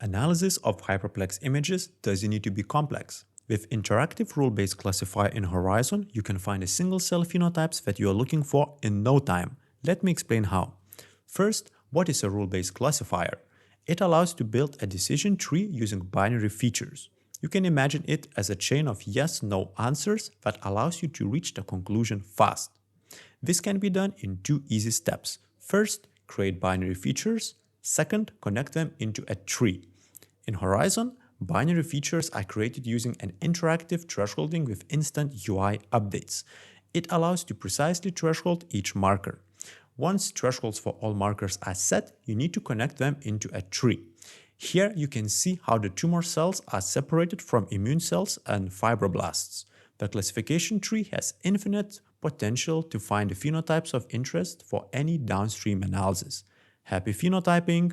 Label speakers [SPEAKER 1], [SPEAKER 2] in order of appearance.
[SPEAKER 1] Analysis of hyperplex images doesn't need to be complex. With interactive rule-based classifier in Horizon, you can find a single-cell phenotypes that you are looking for in no time. Let me explain how. First, what is a rule-based classifier? It allows to build a decision tree using binary features. You can imagine it as a chain of yes-no answers that allows you to reach the conclusion fast. This can be done in two easy steps. First, create binary features. Second, connect them into a tree. In Horizon, binary features are created using an interactive thresholding with instant UI updates. It allows to precisely threshold each marker. Once thresholds for all markers are set, you need to connect them into a tree. Here you can see how the tumor cells are separated from immune cells and fibroblasts. The classification tree has infinite potential to find the phenotypes of interest for any downstream analysis. Happy phenotyping!